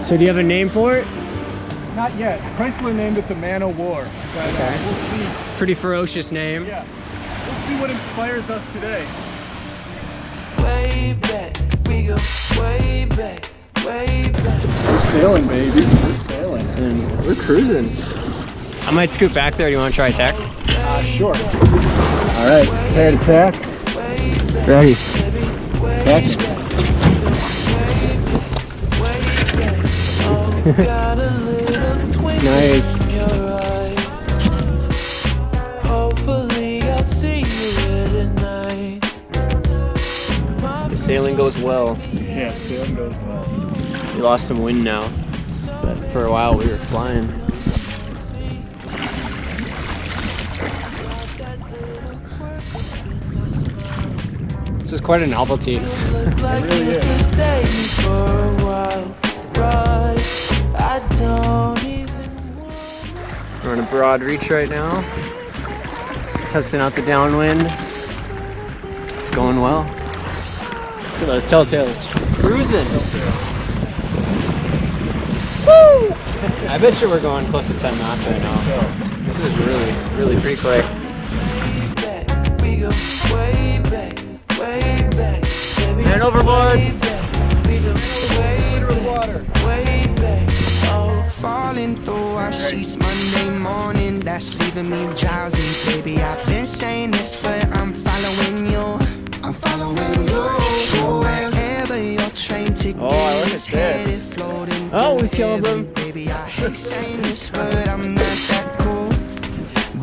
So do you have a name for it? Not yet. Chrysler named it the Man O'war. But Okay. we'll see. Pretty ferocious name. Yeah. We'll see what inspires us today. Way back, we go way back, way back. We're sailing, baby. We're sailing. And we're cruising. I might scoot back there. Do you want to try attack? Sure. All right, prepared to tack. Ready. Tack. Got a little twinkle Nice. in your eye. Hopefully I'll see you here tonight. The sailing goes well. Yeah, sailing goes well. We lost some wind now, but for a while we were flying. This is quite a novelty. Looks like really you is. could take me for a while, right? I don't even want. We're on a broad reach right now. Testing out the downwind. It's going well. Look at those telltales. Cruising. Woo! I bet you we're going close to 10 knots right now. This is really pretty quick. We go way back, way back, baby. Man overboard. Way back, we go way back, way back. Oh, Falling through our sheets Monday morning, that's leaving me drowsy. Baby, I've been saying this, but I'm following you. I'm following you. So wherever your train ticket Oh, I like is it there. headed, floating Oh, we through killed heaven. him. Baby, I hate saying this, but I'm not that cool.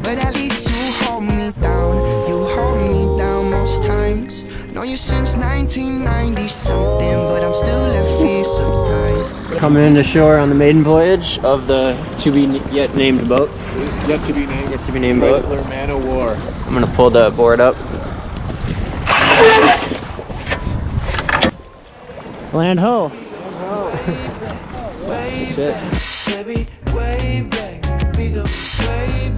But at least you hold me down. You hold me down most times. Know you since 1990 something, but I'm still left here surprised. Coming into shore on the maiden voyage of the to be yet named boat. Yet to be named. Yet to be named boat. Chrysler Man O'war. I'm gonna pull the board up. Land ho. That's it. baby, way back, we go way